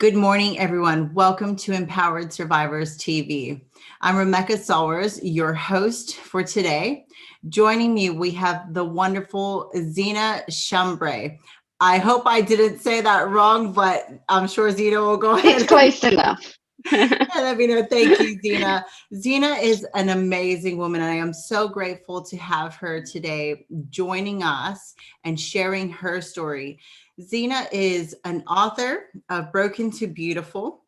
Good morning, everyone. Welcome to Empowered Survivors TV. I'm Rebecca Solwers, your host for today. Joining me, we have the wonderful Zena Shumbray. I hope I didn't say that wrong, but I'm sure Zena will go ahead. It's close enough. Let me know. Thank you, Zena. Zena is an amazing woman, and I am so grateful to have her today joining us and sharing her story. Zena is an author of Broken to Beautiful.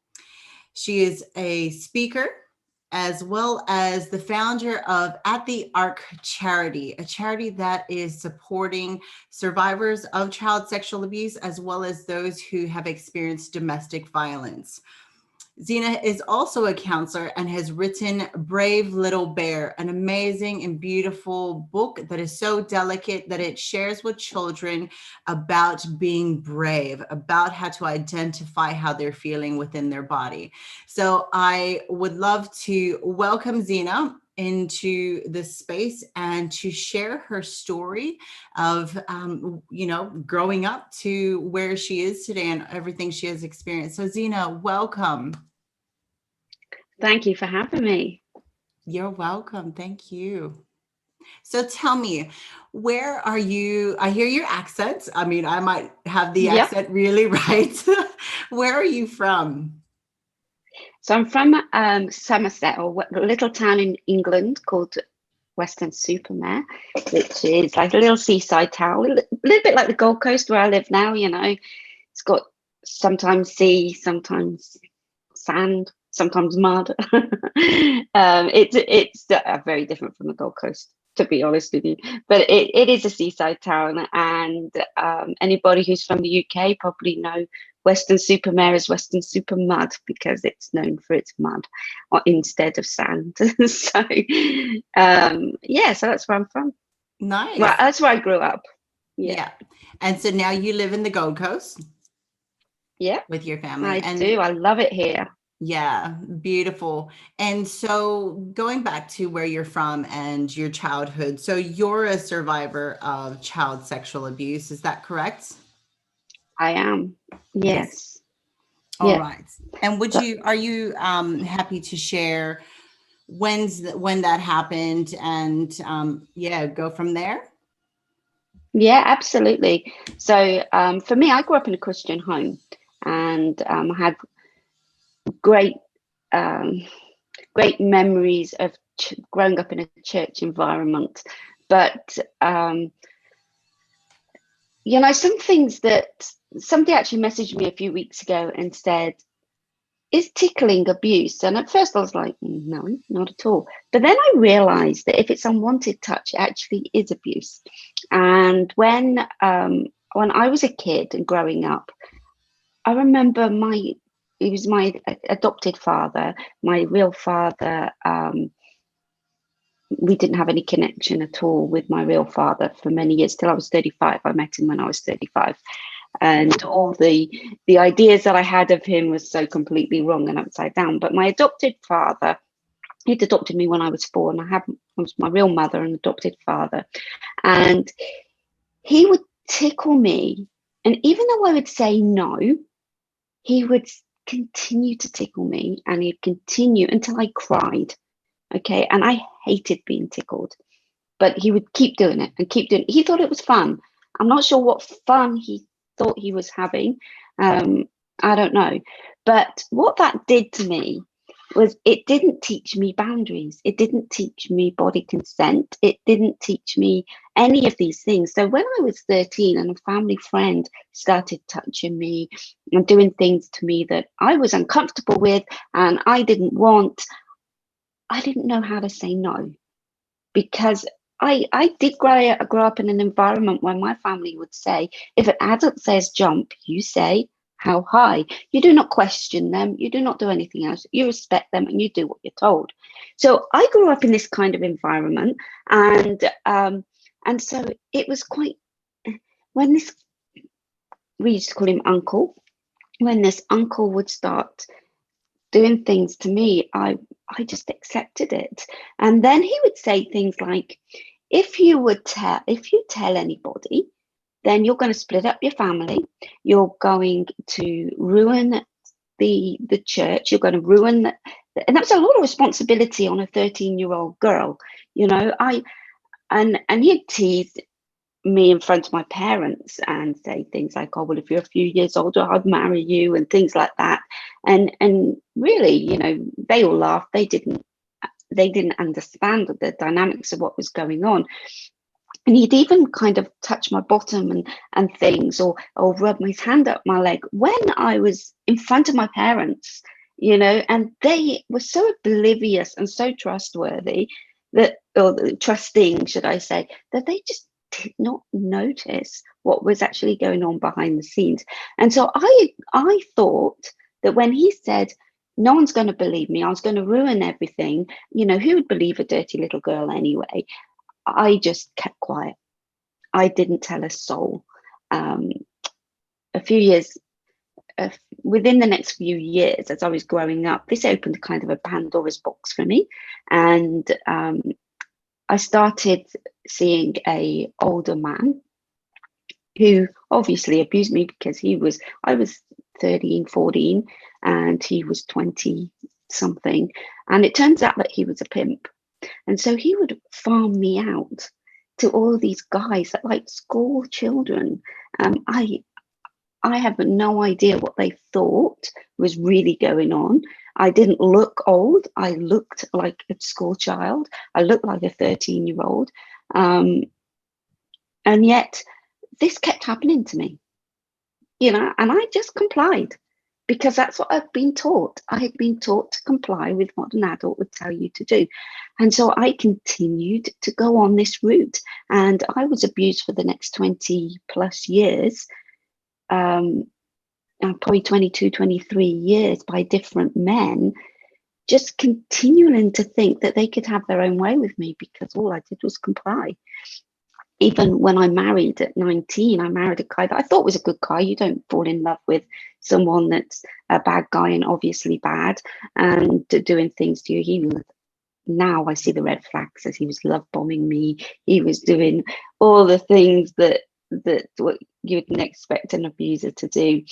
She is a speaker as well as the founder of At the Arc Charity, a charity that is supporting survivors of child sexual abuse as well as those who have experienced domestic violence. Zena is also a counselor and has written Brave Little Bear, an amazing and beautiful book that is so delicate that it shares with children about being brave, about how to identify how they're feeling within their body. So I would love to welcome Zena into this space and to share her story of growing up to where she is today and everything she has experienced. So Zena, welcome. Thank you for having me. You're welcome. Thank you. So tell me, where are you? I hear your accent. I mean, I might have the Yep. accent really right. Where are you from? So I'm from Somerset, or a little town in England called Weston-super-Mare, which is like a little seaside town, a little bit like the Gold Coast where I live now. It's got sometimes sea, sometimes sand, sometimes mud. It's very different from the Gold Coast, to be honest with you. But it is a seaside town, and anybody who's from the UK probably know Weston-super-Mare as Weston-super-Mud because it's known for its mud instead of sand. So so that's where I'm from. Nice. Well, that's where I grew up. Yeah. And so now you live in the Gold Coast? Yeah. With your family? I do. I love it here. Yeah, beautiful. And so going back to where you're from and your childhood, so you're a survivor of child sexual abuse, is that correct? I am. Yes. All right. And are you happy to share when that happened and go from there? Yeah, absolutely. So for me, I grew up in a Christian home, and I had great great memories of growing up in a church environment. But some things that somebody actually messaged me a few weeks ago and said, is tickling abuse? And at first I was like, no, not at all. But then I realized that if it's unwanted touch, it actually is abuse. And when I was a kid and growing up, I remember he was my adopted father, my real father. We didn't have any connection at all with my real father for many years, till I was 35. I met him when I was 35. And all the ideas that I had of him was so completely wrong and upside down. But my adopted father, he'd adopted me when I was 4, and I was my real mother and adopted father. And he would tickle me. And even though I would say no, he would continue to tickle me, and he'd continue until I cried. Okay. And I hated being tickled, but he would keep doing it and keep doing it. He thought it was fun. I'm not sure what fun he thought he was having. I don't know. But what that did to me was it didn't teach me boundaries. It didn't teach me body consent. It didn't teach me any of these things. So when I was 13 and a family friend started touching me and doing things to me that I was uncomfortable with and I didn't want, I didn't know how to say no, because I did grow up in an environment where my family would say, if an adult says jump, you say how high. You do not question them. You do not do anything else. You respect them and you do what you're told. So I grew up in this kind of environment, and so it was quite, when this, we used to call him uncle, when this uncle would start doing things to me, I just accepted it. And then he would say things like, if you tell anybody, then you're going to split up your family. You're going to ruin the church. You're going to ruin the, and that's a lot of responsibility on a 13-year-old girl, you know. And he'd tease me in front of my parents and say things like, oh, well, if you're a few years older, I'd marry you, and things like that. And really, you know, they all laughed. They didn't understand the dynamics of what was going on. And he'd even kind of touch my bottom and things, or rub his hand up my leg when I was in front of my parents, you know. And they were so oblivious and so trustworthy that, or trusting, should I say, that they just did not notice what was actually going on behind the scenes. And so I thought that when he said, no one's going to believe me, I was going to ruin everything, you know, who would believe a dirty little girl anyway? I just kept quiet. I didn't tell a soul. A few years, within the next few years, as I was growing up, this opened kind of a Pandora's box for me. And I started seeing a older man who obviously abused me, because I was 13, 14, and he was 20 something. And it turns out that he was a pimp. And so he would farm me out to all these guys that, like, school children. I have no idea what they thought was really going on. I didn't look old. I looked like a school child. I looked like a 13-year-old. And yet this kept happening to me, you know, and I just complied, because that's what I've been taught. I had been taught to comply with what an adult would tell you to do. And so I continued to go on this route. And I was abused for the next 20 plus years, probably 22, 23 years, by different men, just continuing to think that they could have their own way with me, because all I did was comply. Even when I married at 19, I married a guy that I thought was a good guy. You don't fall in love with someone that's a bad guy and obviously bad and doing things to you. Now I see the red flags, as he was love bombing me. He was doing all the things that what you wouldn't expect an abuser to do.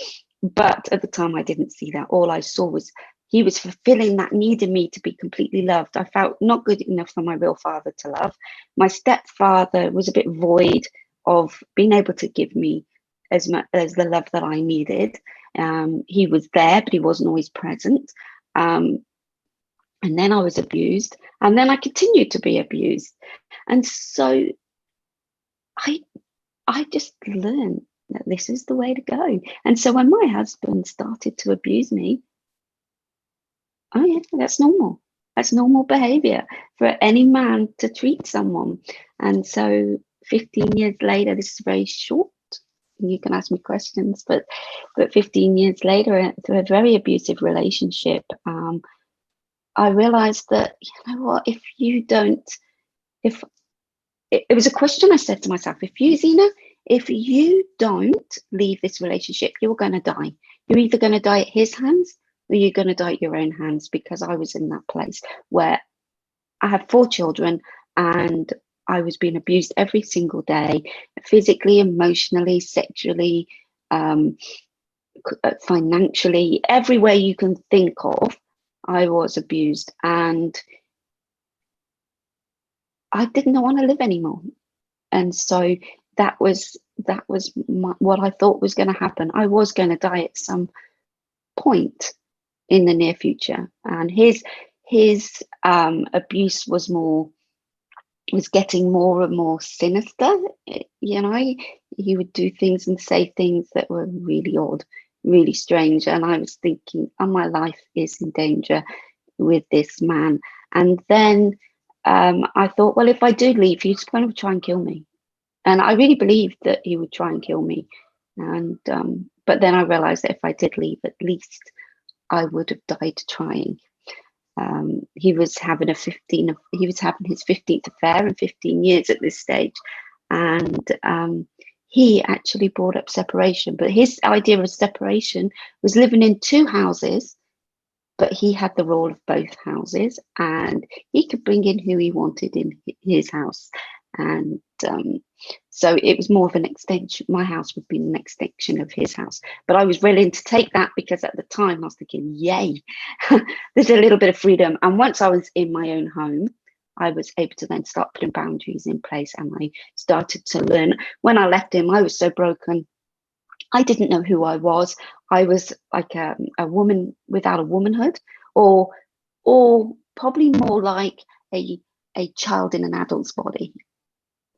But at the time, I didn't see that. All I saw was he was fulfilling that need in me to be completely loved. I felt not good enough for my real father to love. My stepfather was a bit void of being able to give me as much as the love that I needed. He was there, but he wasn't always present. And then I was abused, and then I continued to be abused. And so I just learned that this is the way to go. And so when my husband started to abuse me, oh yeah, that's normal. That's normal behavior for any man to treat someone. And so 15 years later, this is very short, you can ask me questions, but 15 years later, through a very abusive relationship, I realized that, you know what, if it was a question I said to myself, if you don't leave this relationship, you're going to die. You're either going to die at his hands, or you're going to die at your own hands, because I was in that place where I had 4 children and I was being abused every single day, physically, emotionally, sexually, financially, everywhere you can think of, I was abused. And I didn't want to live anymore. And so that was what I thought was going to happen. I was going to die at some point in the near future. And his abuse was getting more and more sinister. You know, he would do things and say things that were really odd, really strange. And I was thinking, oh, my life is in danger with this man. And then I thought, well, if I do leave, he's going to try and kill me. And I really believed that he would try and kill me. And but then I realized that if I did leave, at least I would have died trying. He was having his 15th affair in 15 years at this stage. And he actually brought up separation. But his idea of separation was living in 2 houses, but he had the role of both houses, and he could bring in who he wanted in his house. And So it was more of an extension. My house would be an extension of his house. But I was willing to take that because at the time I was thinking, yay, there's a little bit of freedom. And once I was in my own home, I was able to then start putting boundaries in place, and I started to learn. When I left him, I was so broken. I didn't know who I was. I was like a woman without a womanhood, or probably more like a child in an adult's body,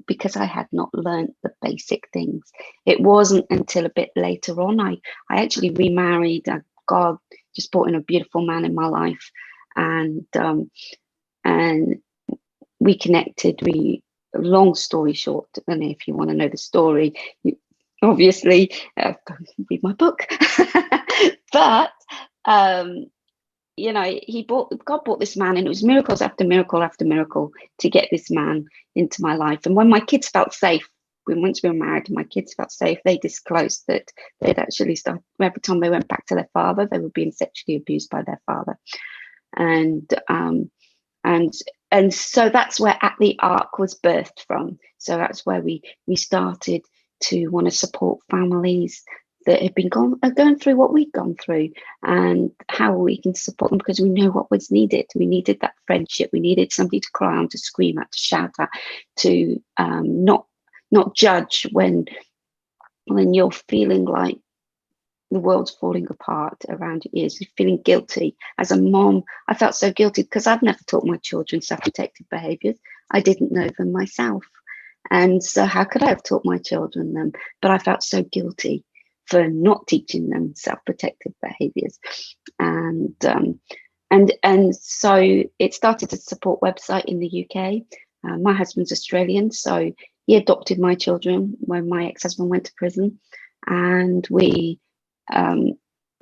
because I had not learned the basic things. It wasn't until a bit later on I actually remarried. God just brought in a beautiful man in my life, and we connected. Long story short, and if you want to know the story, you obviously read my book. But God brought this man, and it was miracles after miracle after miracle to get this man into my life. And when my kids felt safe, once we were married, my kids felt safe, they disclosed that they'd actually started, every time they went back to their father, they were being sexually abused by their father. And so that's where At the Ark was birthed from. So that's where we started to want to support families that had been going through what we'd gone through, and how we can support them, because we know what was needed. We needed that friendship. We needed somebody to cry on, to scream at, to shout at, to not judge when you're feeling like the world's falling apart around your ears. You're feeling guilty. As a mom, I felt so guilty because I've never taught my children self-protective behaviours. I didn't know them myself. And so how could I have taught my children them? But I felt so guilty for not teaching them self-protective behaviours. And so it started a support website in the UK. My husband's Australian, so he adopted my children when my ex-husband went to prison. And we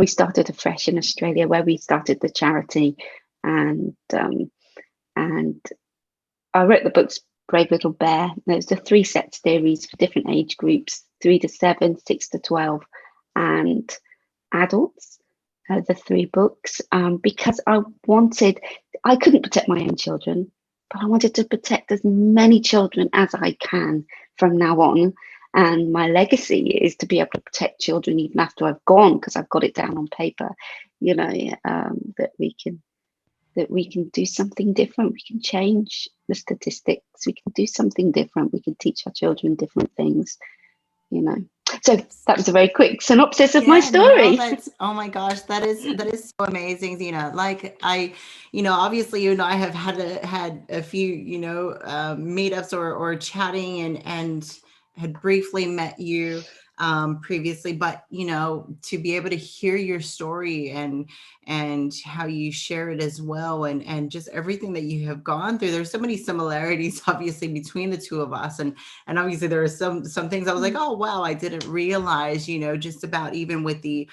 started afresh in Australia, where we started the charity. And I wrote the books Brave Little Bear. There's a 3-set series for different age groups, 3 to 7, 6 to 12, and adults. The 3 books, because I couldn't protect my own children, but I wanted to protect as many children as I can from now on. And my legacy is to be able to protect children even after I've gone, because I've got it down on paper, that we can do something different. We can change the statistics. We can do something different. We can teach our children different things, So that was a very quick synopsis of my story. No, oh my gosh, that is so amazing, Zina. Like obviously you and I have had a few, meetups or chatting, and had briefly met you previously, but to be able to hear your story and how you share it as well, and just everything that you have gone through. There's so many similarities obviously between the two of us, and obviously there are some things I was like, oh wow, I didn't realize, just about even with the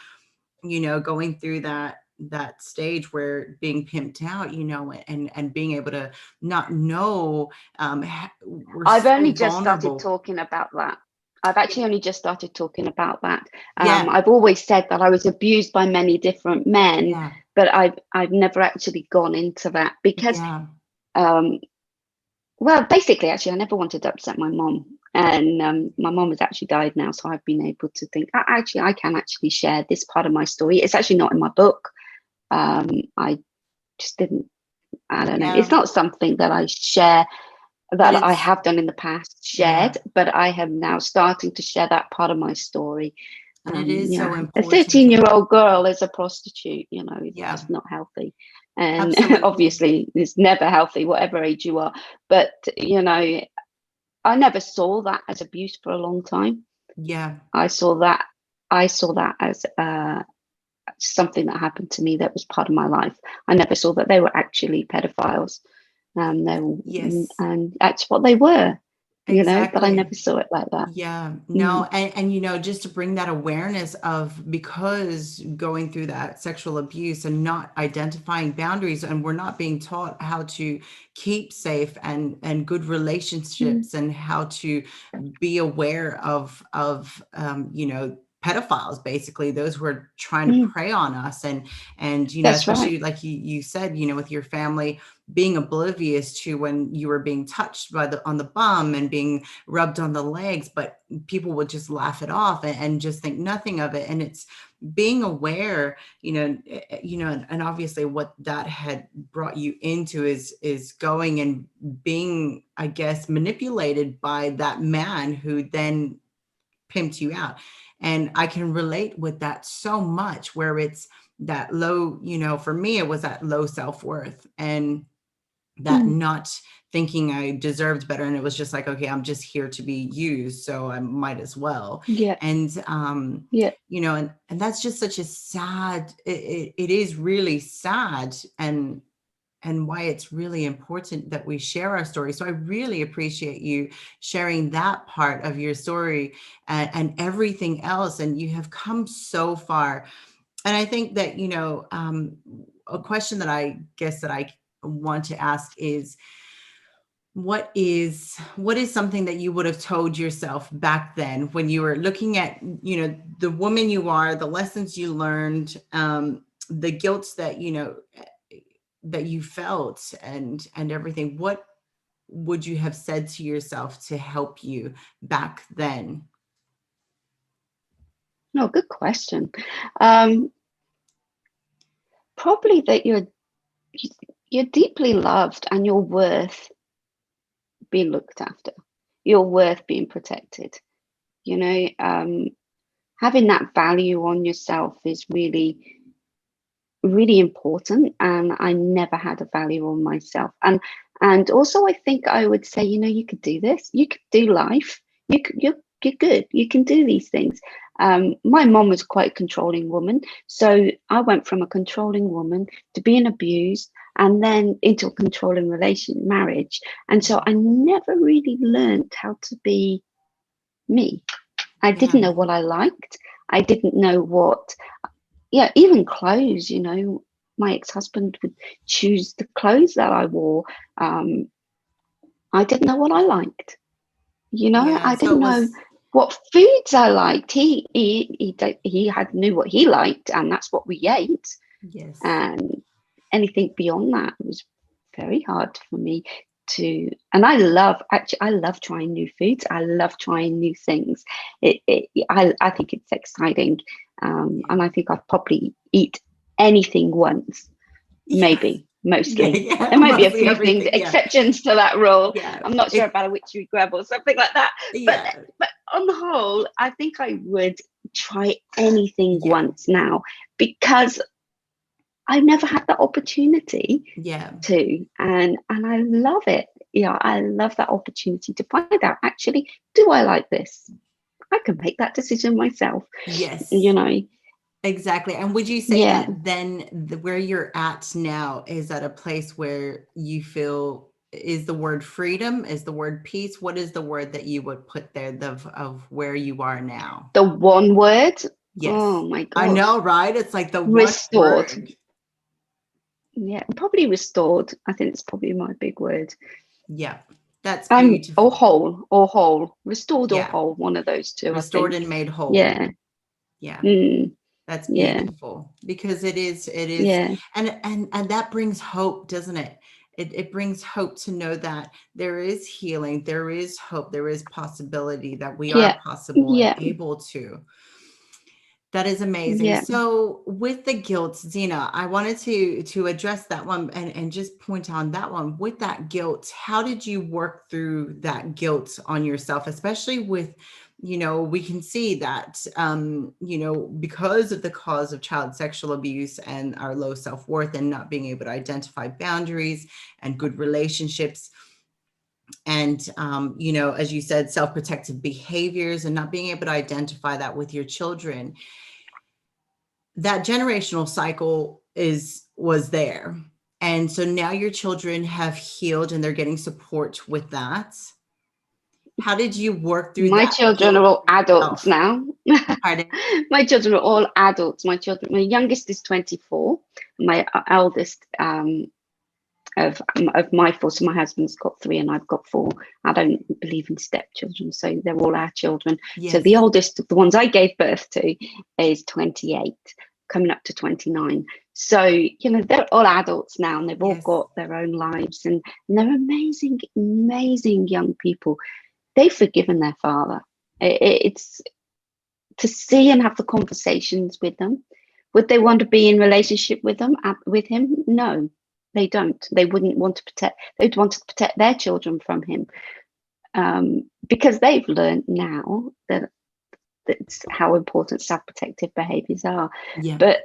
going through that stage where being pimped out, and being able to not know. I've only just started talking about that. I've actually only just started talking about that. I've always said that I was abused by many different men, but I've never actually gone into that because, well, basically, actually, I never wanted to upset my mom. And my mom has actually died now, so I've been able to think, actually, I can actually share this part of my story. It's actually not in my book. I just didn't, I don't know. It's not something that I share, that I have done in the past, shared, but I am now starting to share that part of my story. And it is so important. A 13-year-old girl is a prostitute, it's not healthy. And obviously it's never healthy, whatever age you are. But, I never saw that as abuse for a long time. Yeah. I saw that as something that happened to me that was part of my life. I never saw that they were actually pedophiles. And that's what they were, but I never saw it like that. Yeah, no. And just to bring that awareness of, because going through that sexual abuse and not identifying boundaries, and we're not being taught how to keep safe and good relationships, and how to be aware of pedophiles, basically, those who are trying to prey on us. And That's especially right. like you said, with your family being oblivious to when you were being touched on the bum and being rubbed on the legs, but people would just laugh it off and just think nothing of it. And it's being aware, and obviously what that had brought you into is going and being, I guess, manipulated by that man who then pimped you out. And I can relate with that so much, where it's that low, for me, it was that low self-worth and that not thinking I deserved better. And it was just like, okay, I'm just here to be used, so I might as well. Yeah. And, Yeah. And that's just such a sad, it is really sad. And why it's really important that we share our story. So I really appreciate you sharing that part of your story and everything else. And you have come so far. And I think that, a question that I guess that I want to ask is, what is something that you would have told yourself back then when you were looking at, the woman you are, the lessons you learned, the guilt that, that you felt and everything? What would you have said to yourself to help you back then? No, good question. Probably that you're deeply loved and you're worth being looked after. You're worth being protected. Having that value on yourself is really, really important. And I never had a value on myself. And also, I think I would say, you could do this. You could do life. You're good. You can do these things. My mom was quite a controlling woman. So I went from a controlling woman to being abused and then into a controlling marriage. And so I never really learned how to be me. I didn't know what I liked. I didn't know what, even clothes, my ex-husband would choose the clothes that I wore. I didn't know what I liked. I So didn't know what foods I liked. He knew what he liked, and that's what we ate. Yes. And anything beyond that was very hard for me to. And I love trying new foods. I love trying new things. I think it's exciting, and I think I'd probably eat anything once, maybe. Mostly. There might be a few things, exceptions to that rule. I'm not sure about a witchery grub or something like that. But on the whole, I think I would try anything once now, because I never had the opportunity to, and I love it. I love that opportunity to find out, actually, do I like this? I can make that decision myself. Yes. Exactly. And would you say that then where you're at now is at a place where you feel, is the word freedom, is the word peace? What is the word that you would put there of where you are now? The one word? Yes. Oh my God. I know, right? It's like the restored. Word. Yeah, probably restored. I think it's probably my big word. Yeah. That's beautiful. Or whole. Restored or whole, one of those two. Restored and made whole. Yeah. That's beautiful, because it is, and that brings hope, doesn't it? It brings hope to know that there is healing, there is hope, there is possibility, that we are possible and able to. That is amazing. So with the guilt, Zena, I wanted to address that one and just point on that one. With that guilt, how did you work through that guilt on yourself, especially with, we can see that, because of the cause of child sexual abuse and our low self-worth and not being able to identify boundaries and good relationships, and, as you said, self-protective behaviors and not being able to identify that with your children, that generational cycle was there. And so now your children have healed and they're getting support with that. How did you work through that? My children are all adults now. My children are all adults. My youngest is 24. My eldest of my four. So my husband's got three and I've got four. I don't believe in stepchildren, so they're all our children. Yes. So the oldest, the ones I gave birth to, is 28, coming up to 29. So, you know, they're all adults now and they've all Yes. got their own lives, and they're amazing, amazing young people. They've forgiven their father. It's to see and have the conversations with them. Would they want to be in relationship with them, with him? No, they don't. They wouldn't want to protect. They'd want to protect their children from him, because they've learned now that that's how important self-protective behaviors are. Yeah. But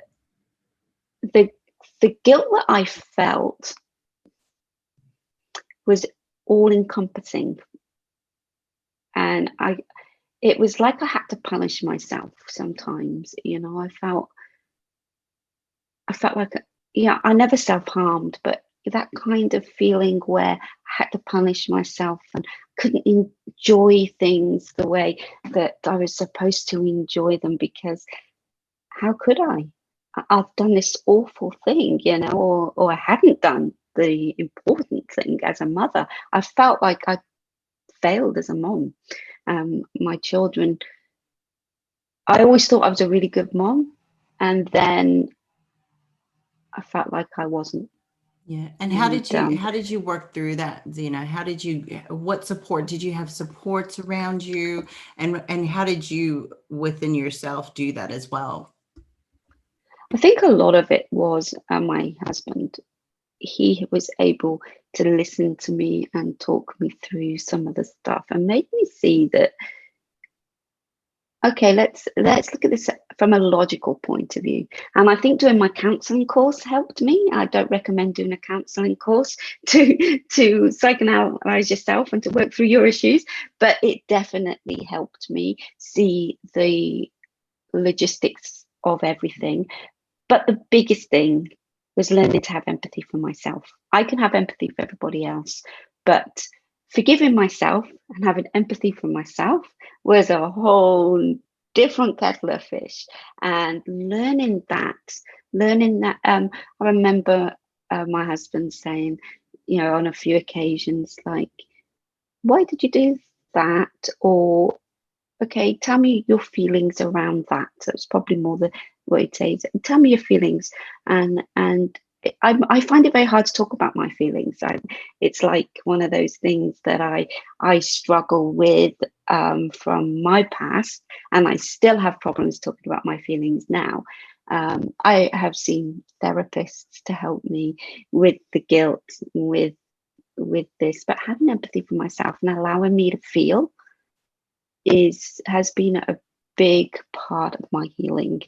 the guilt that I felt was all encompassing, and it was like I had to punish myself sometimes. You know, I felt like, yeah, I never self-harmed, but that kind of feeling where I had to punish myself and couldn't enjoy things the way that I was supposed to enjoy them, because how could I? I've done this awful thing, you know, or I hadn't done the important thing as a mother. I felt like I failed as a mom. My children, I always thought I was a really good mom, and then I felt like I wasn't. Yeah. And how did you work through that, Zena? What support did you have supports around you, and how did you within yourself do that as well? I think a lot of it was my husband. He was able to listen to me and talk me through some of the stuff and make me see that, okay, let's look at this from a logical point of view. And I think doing my counselling course helped me. I don't recommend doing a counselling course to psychoanalyze yourself and to work through your issues, but it definitely helped me see the logistics of everything. But the biggest thing was learning to have empathy for myself. I can have empathy for everybody else, but forgiving myself and having empathy for myself was a whole different kettle of fish. And learning that, I remember my husband saying, you know, on a few occasions, like, why did you do that? Or, okay, tell me your feelings around that. So it's probably more the what he'd say is, tell me your feelings. And I find it very hard to talk about my feelings. It's like one of those things that I struggle with from my past, and I still have problems talking about my feelings now. I have seen therapists to help me with the guilt, with this, but having empathy for myself and allowing me to feel has been a big part of my healing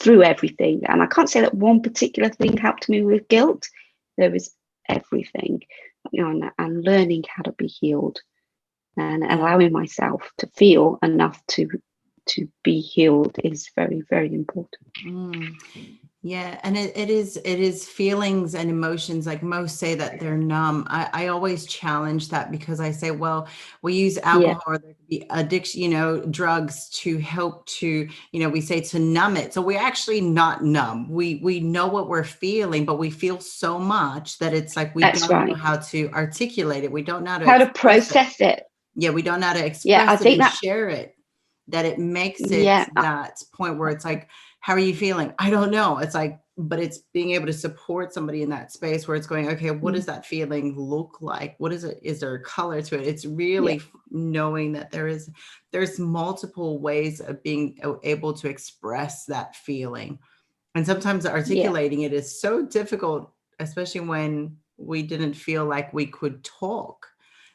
through everything. And I can't say that one particular thing helped me with guilt. There was everything, you know, and learning how to be healed and allowing myself to feel enough to be healed is very, very important. Yeah, and it is feelings and emotions. Like most say that they're numb. I always challenge that, because I say, well, we use alcohol, or there could be addiction, you know, drugs to help to, you know, we say to numb it. So we're actually not numb. We know what we're feeling, but we feel so much that it's like we That's don't right. know how to articulate it. We don't know how to process it. Yeah, we don't know how to I express it think and that share it. That it makes it that point where it's like, how are you feeling? I don't know. It's like, but it's being able to support somebody in that space where it's going, okay, what does that feeling look like? What is it? Is there a color to it? It's really knowing that there's multiple ways of being able to express that feeling. And sometimes articulating it is so difficult, especially when we didn't feel like we could talk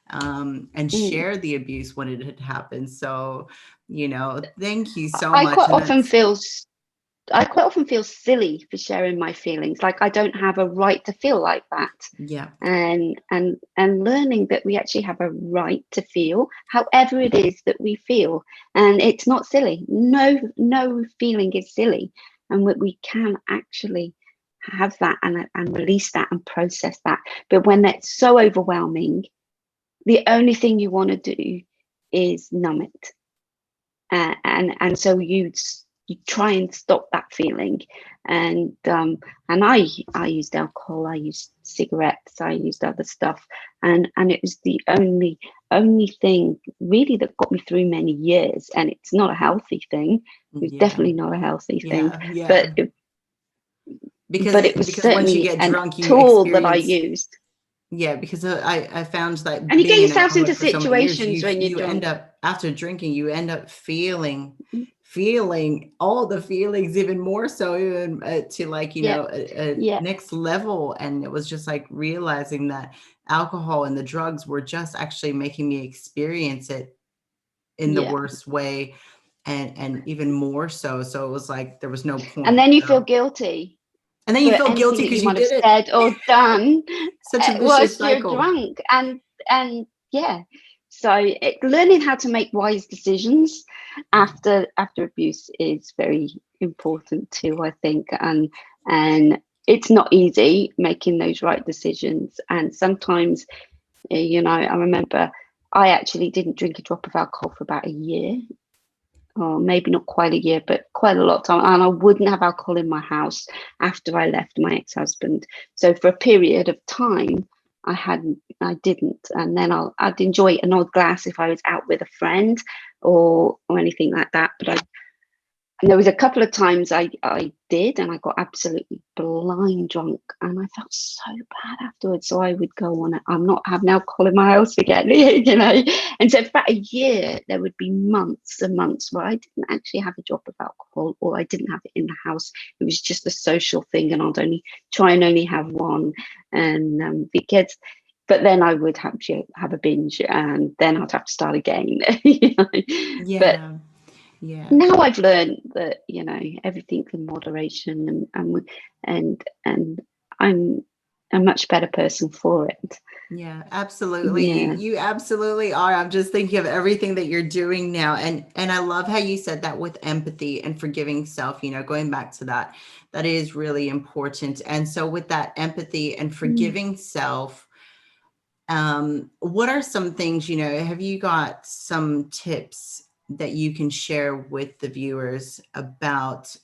and share the abuse when it had happened. So, you know, thank you so much. I quite often feel silly for sharing my feelings. Like I don't have a right to feel like that. Yeah. And learning that we actually have a right to feel however it is that we feel. And it's not silly. No feeling is silly. And we can actually have that and release that and process that. But when that's so overwhelming, the only thing you want to do is numb it. And so you try and stop that feeling, and I used alcohol, I used cigarettes, I used other stuff, and it was the only thing really that got me through many years. And it's not a healthy thing. It's definitely not a healthy thing. Yeah. But it was because once you certainly get a drunk, you tool that I experience. used. Yeah, because I found that And you get being an yourself into alcoholic for so many years, situations when you're you end drunk. up, after drinking, you end up feeling all the feelings, even more so, even to like, Yeah, a yeah, next level. And it was just like realizing that alcohol and the drugs were just actually making me experience it in the yeah. worst way, and even more so. So it was like there was no And point. then you feel So, guilty and then you for feel anything guilty that you because you might have did it. said or done Such a vicious whilst you're cycle. drunk. And yeah, so learning how to make wise decisions after abuse is very important too, I think. And it's not easy making those right decisions. And sometimes, I remember I actually didn't drink a drop of alcohol for about a year, or maybe not quite a year, but quite a lot of time. And I wouldn't have alcohol in my house after I left my ex-husband. So for a period of time, I didn't. And then I'd enjoy an odd glass if I was out with a friend or anything like that. And there was a couple of times I did, and I got absolutely blind drunk, and I felt so bad afterwards. So I would go on, I'm not having alcohol in my house again, And so for about a year, there would be months and months where I didn't actually have a drop of alcohol, or I didn't have it in the house. It was just a social thing, and I'd only try and only have one, and because. But then I would have to have a binge, and then I'd have to start again. But Yeah. Yeah. now I've learned that everything's in moderation, and I'm a much better person for it. Yeah, absolutely. Yeah. You absolutely are. I'm just thinking of everything that you're doing now. And I love how you said that with empathy and forgiving self, going back to that, that is really important. And so with that empathy and forgiving self, what are some things, have you got some tips that you can share with the viewers about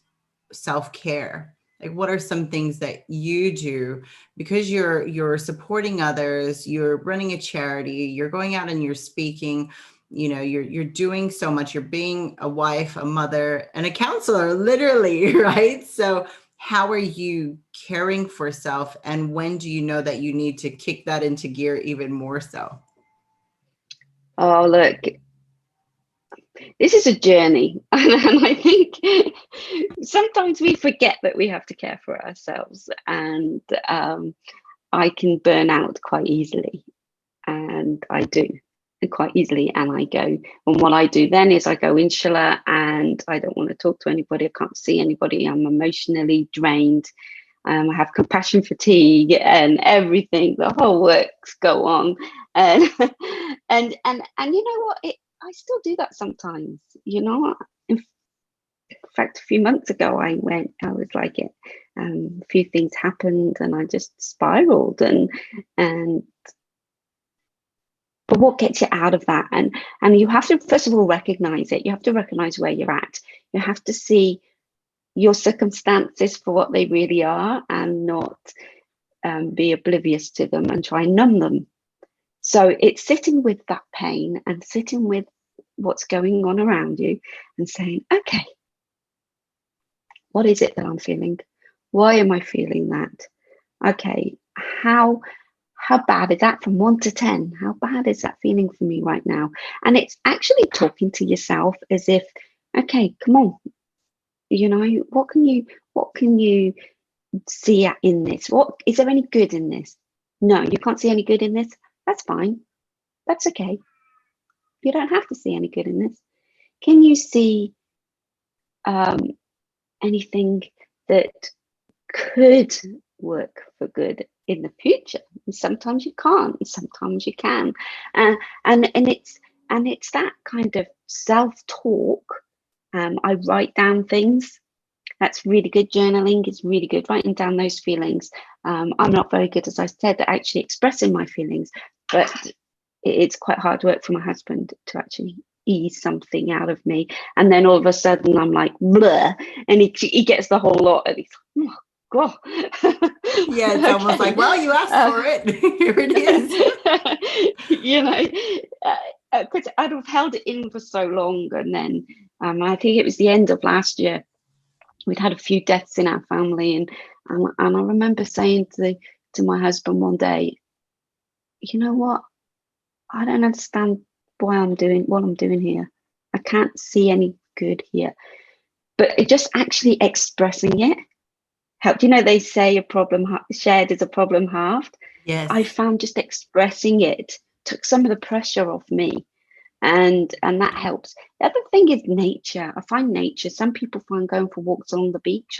self-care? Like, what are some things that you do, because you're supporting others, you're running a charity, you're going out and you're speaking, you're doing so much, you're being a wife, a mother, and a counselor, literally, right? So how are you caring for self, and when do you know that you need to kick that into gear even more so? Oh, look, this is a journey, and I think sometimes we forget that we have to care for ourselves, and I can burn out quite easily, and I do quite easily. And I go, and what I do then is I go inshallah, and I don't want to talk to anybody. I can't see anybody. I'm emotionally drained. I have compassion fatigue and everything. The whole works go on, and and you know what? I still do that sometimes. In fact, a few months ago, I was like it. A few things happened, and I just spiraled, and but what gets you out of that? And you have to first of all recognize it. You have to recognize where you're at. You have to see your circumstances for what they really are, and not be oblivious to them and try and numb them. So it's sitting with that pain and sitting with what's going on around you and saying, okay, what is it that I'm feeling? Why am I feeling that? Okay, how bad is that from 1 to 10? How bad is that feeling for me right now? And it's actually talking to yourself as if, okay, come on, what can you see in this? What is there any good in this? No, you can't see any good in this. That's fine. That's okay. You don't have to see any good in this. Can you see anything that could work for good in the future? And sometimes you can't, and sometimes you can. And it's that kind of self-talk. I write down things. That's really good. Journaling is really good. Writing down those feelings. I'm not very good, as I said, at actually expressing my feelings, but it's quite hard work for my husband to actually ease something out of me. And then all of a sudden I'm like, bleh, and he gets the whole lot, and he's like, God. Yeah, it's almost like, well, you asked for it. Here it is. You know, because I'd have held it in for so long. And then I think it was the end of last year. We'd had a few deaths in our family. And I remember saying to my husband one day, you know what? I don't understand why I'm doing what I'm doing here. I can't see any good here. But it just actually expressing it helped. You know, they say a problem shared is a problem halved. Yes. I found just expressing it took some of the pressure off me, and that helps. The other thing is nature. I find nature. Some people find going for walks along the beach.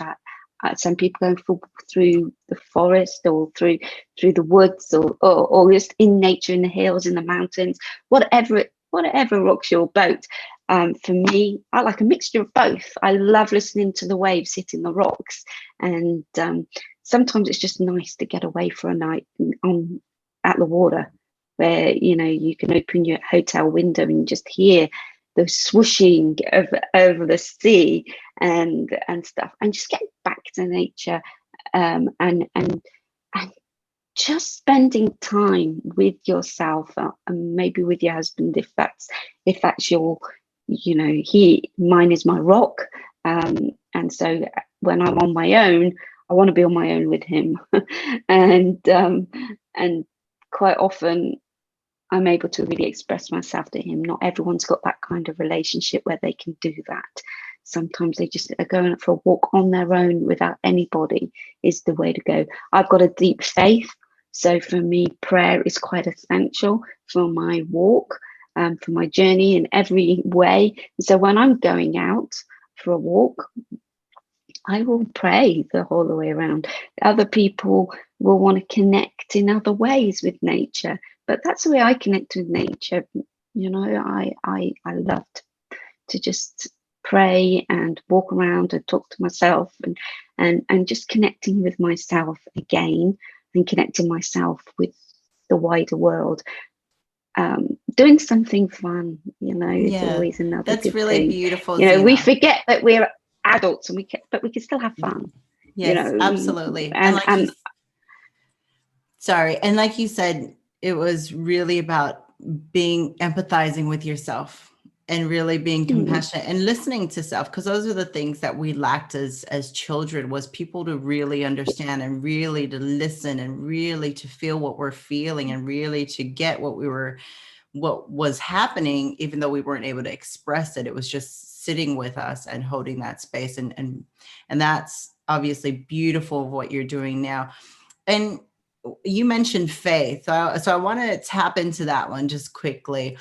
Some people going through the forest or through the woods or just in nature, in the hills, in the mountains, whatever rocks your boat. For me, I like a mixture of both. I love listening to the waves hitting the rocks, and sometimes it's just nice to get away for a night at the water, where you can open your hotel window and just hear the swooshing over the sea and stuff, and just get back to nature, and just spending time with yourself, and maybe with your husband, if that's your, mine is my rock, and so when I'm on my own, I want to be on my own with him, and quite often I'm able to really express myself to him. Not everyone's got that kind of relationship where they can do that. Sometimes they just are going for a walk on their own without anybody is the way to go. I've got a deep faith, so for me, prayer is quite essential for my walk, for my journey in every way. So when I'm going out for a walk, I will pray the whole way around. Other people will want to connect in other ways with nature, but that's the way I connect with nature. I loved to just pray and walk around and talk to myself, and just connecting with myself again, and connecting myself with the wider world. Doing something fun, is always another that's good really thing. beautiful. We forget that we're adults, but we can still have fun. Yes, absolutely. And like you said, it was really about empathizing with yourself and really being compassionate and listening to self, because those are the things that we lacked as children, was people to really understand and really to listen and really to feel what we're feeling and really to get what was happening, even though we weren't able to express it. It was just sitting with us and holding that space. And that's obviously beautiful what you're doing now. And you mentioned faith. So I want to tap into that one just quickly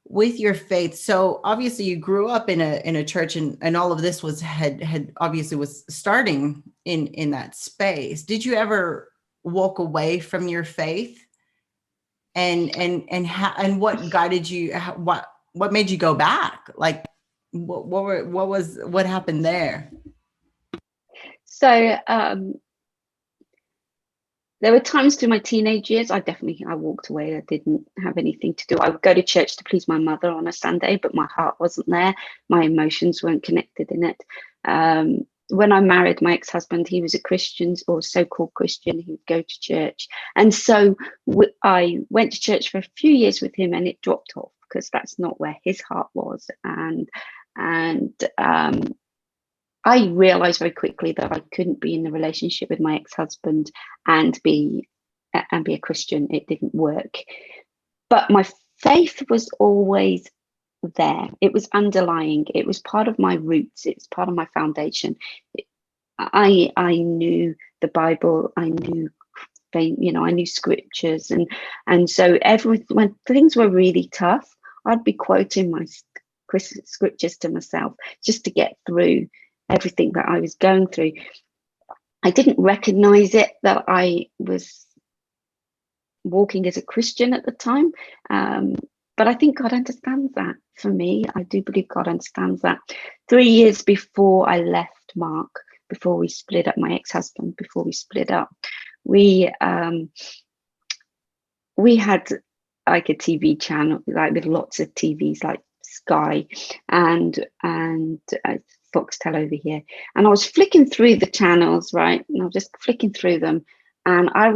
with your faith. So obviously you grew up in a church, and all of this had obviously was starting in that space. Did you ever walk away from your faith? And what guided you? What made you go back? Like, what happened there? So there were times through my teenage years I walked away. I didn't have anything to do. I would go to church to please my mother on a Sunday, but my heart wasn't there. My emotions weren't connected in it. When I married my ex-husband, he was a Christian, or so-called Christian. He would go to church. And so I went to church for a few years with him, and it dropped off because that's not where his heart was. And I realized very quickly that I couldn't be in the relationship with my ex-husband and be a Christian. It didn't work. But my faith was always there. It was underlying. It was part of my roots. It was part of my foundation. I knew the Bible. I knew I knew scriptures, and so when things were really tough, I'd be quoting my scriptures to myself just to get through everything that I was going through. I didn't recognize it that I was walking as a Christian at the time. But I think God understands that. For me, I do believe God understands that. 3 years before I left Mark, before we split up, my ex-husband, before we split up, we had like a TV channel, like with lots of TVs, like Sky, and Foxtel over here. And I was flicking through the channels, right? And I was just flicking through them. And I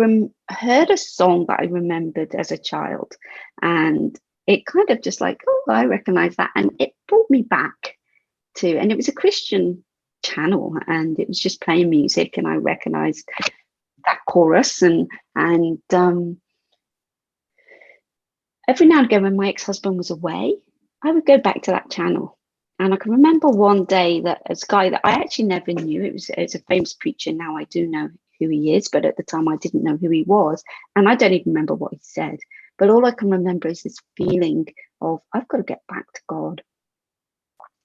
heard a song that I remembered as a child. And it kind of just like, oh, I recognize that. And it brought me back to, and it was a Christian channel, and it was just playing music, and I recognized that chorus. And every now and again when my ex-husband was away, I would go back to that channel. And I can remember one day that a guy that I actually never knew, it's a famous preacher, now I do know who he is, but at the time I didn't know who he was, and I don't even remember what he said. But all I can remember is this feeling of, I've got to get back to God.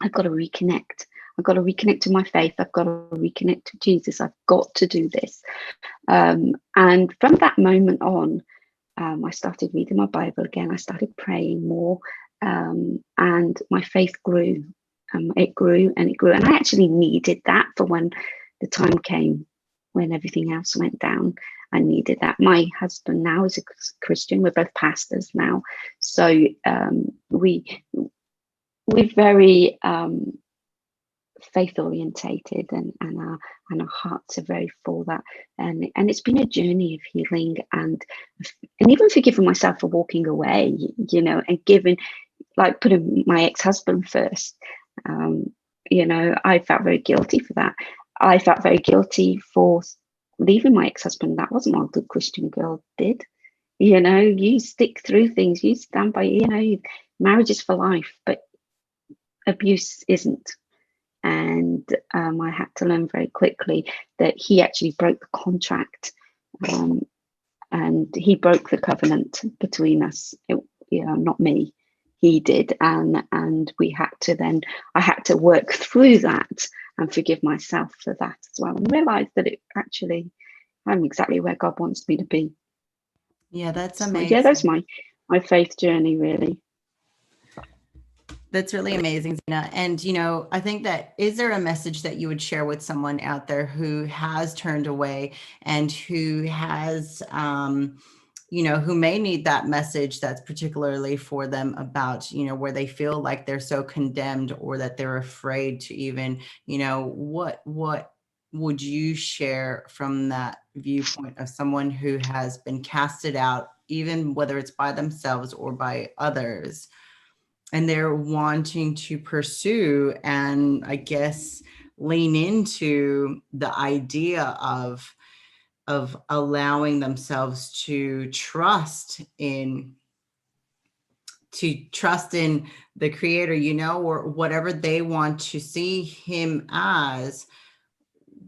I've got to reconnect. I've got to reconnect to my faith. I've got to reconnect to Jesus. I've got to do this. And from that moment on, I started reading my Bible again. I started praying more, and my faith grew. It grew and it grew. And I actually needed that for when the time came when everything else went down. I needed that. My husband now is a Christian. We're both pastors now. So we're very faith orientated, and our hearts are very full that, and it's been a journey of healing and even forgiving myself for walking away, you know, and giving, like, putting my ex-husband first. You know, I felt very guilty for that. I felt very guilty for leaving my ex-husband. That wasn't what a good Christian girl did. You know, you stick through things, you stand by, you know, marriage is for life, but abuse isn't. And I had to learn very quickly that he actually broke the contract, and he broke the covenant between us. You know, not me, he did, and we had to then. I had to work through that and forgive myself for that as well, and realize that it actually, I'm exactly where God wants me to be. Yeah, that's So, amazing. yeah, that's my faith journey, really. That's really amazing, Zena. And, you know, I think that, is there a message that you would share with someone out there who has turned away and who has, you know, who may need that message that's particularly for them about, you know, where they feel like they're so condemned or that they're afraid to even, you know, what would you share from that viewpoint of someone who has been casted out, even whether it's by themselves or by others, and they're wanting to pursue and, I guess, lean into the idea of allowing themselves to trust in the creator, you know, or whatever they want to see him as?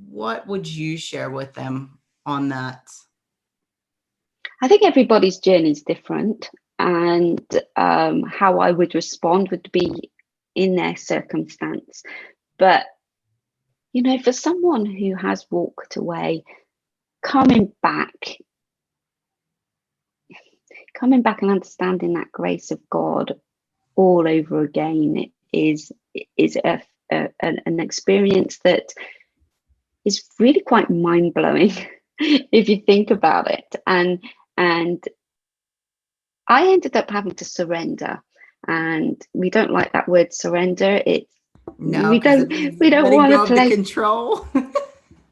What would you share with them on that? I think everybody's journey is different, and how I would respond would be in their circumstance. But, you know, for someone who has walked away, coming back and understanding that grace of God all over again is an experience that is really quite mind-blowing if you think about it. And I ended up having to surrender, and we don't like that word surrender. No, we don't want to play control.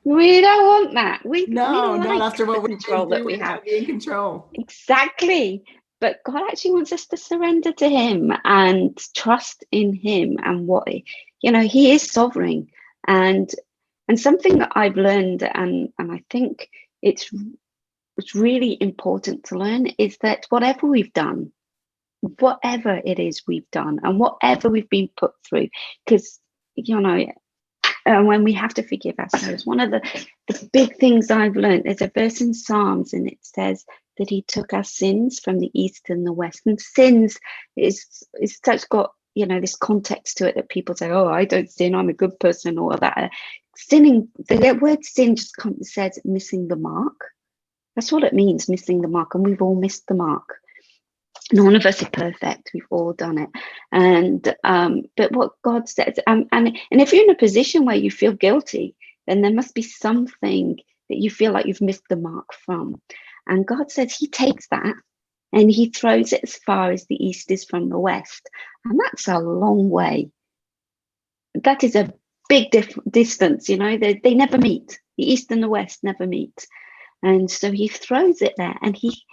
We don't want that. No, we not like after what the we've control been that we have. Be in control. Exactly. But God actually wants us to surrender to him and trust in him, and what, you know, he is sovereign. And something that I've learned, and I think it's really important to learn, is that whatever we've done, whatever it is we've done, and whatever we've been put through, because, you know, when we have to forgive ourselves, one of the big things I've learned, there's a verse in Psalms, and it says that he took our sins from the east and the west. And sins is such got, you know, this context to it that people say, oh, I don't sin, I'm a good person, or that. Sinning, the word sin just says missing the mark. That's what it means, missing the mark. And we've all missed the mark. None of us are perfect. We've all done it. And but what God says, and if you're in a position where you feel guilty, then there must be something that you feel like you've missed the mark from. And God says he takes that and he throws it as far as the east is from the west. And that's a long way. That is a big distance, they never meet. The East and the West never meet. And so he throws it there, and he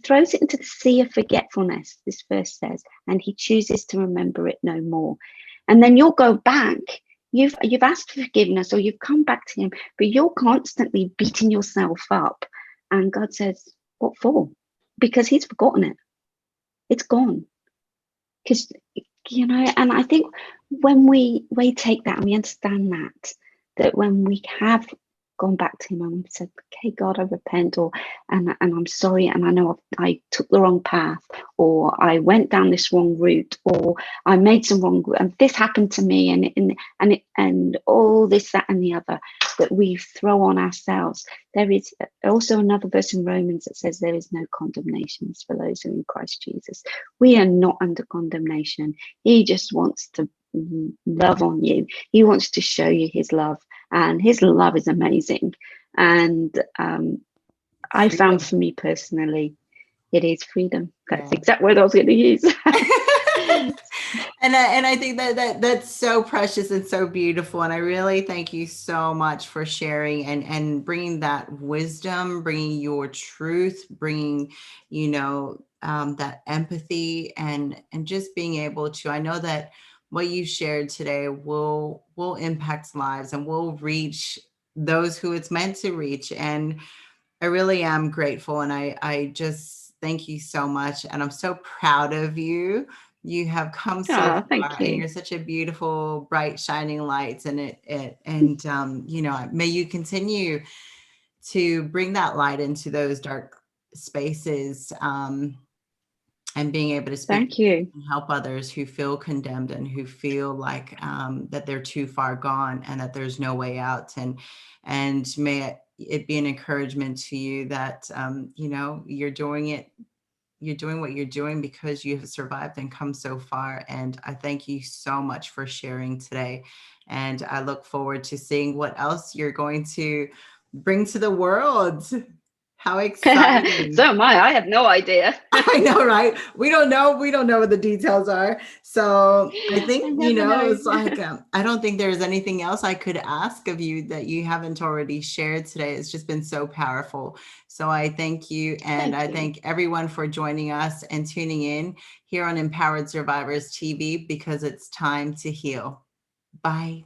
throws it into the sea of forgetfulness, this verse says, and he chooses to remember it no more. And then you'll go back. You've asked for forgiveness, or you've come back to him, but you're constantly beating yourself up. And God says, what for? Because he's forgotten it. It's gone. Because, and I think when we take that and we understand that when we have gone back to him and said, okay, God, I repent, and I'm sorry, and I know I took the wrong path, or I went down this wrong route, or I made some wrong, and this happened to me, and all this, that, and the other that we throw on ourselves. There is also another verse in Romans that says there is no condemnation for those who are in Christ Jesus. We are not under condemnation. He just wants to love on you. He wants to show you his love, and his love is amazing. And I found, for me personally, it is freedom. That's the exact word I was going to use. And I think that's so precious and so beautiful. And I really thank you so much for sharing and bringing that wisdom, bringing your truth, bringing, that empathy, and just being able to, I know that what you shared today will impact lives and will reach those who it's meant to reach. And I really am grateful. And I just thank you so much. And I'm so proud of you. You have come so far, and you're such a beautiful, bright, shining light. And may you continue to bring that light into those dark spaces, and being able to speak and help others who feel condemned and who feel like that they're too far gone and that there's no way out. And may it be an encouragement to you that, you're doing what you're doing because you have survived and come so far. And I thank you so much for sharing today. And I look forward to seeing what else you're going to bring to the world. How exciting. So am I. I have no idea. I know, right? We don't know what the details are. So I think, it's like, I don't think there's anything else I could ask of you that you haven't already shared today. It's just been so powerful. So I thank you. And I thank everyone for joining us and tuning in here on Empowered Survivors TV, because it's time to heal. Bye.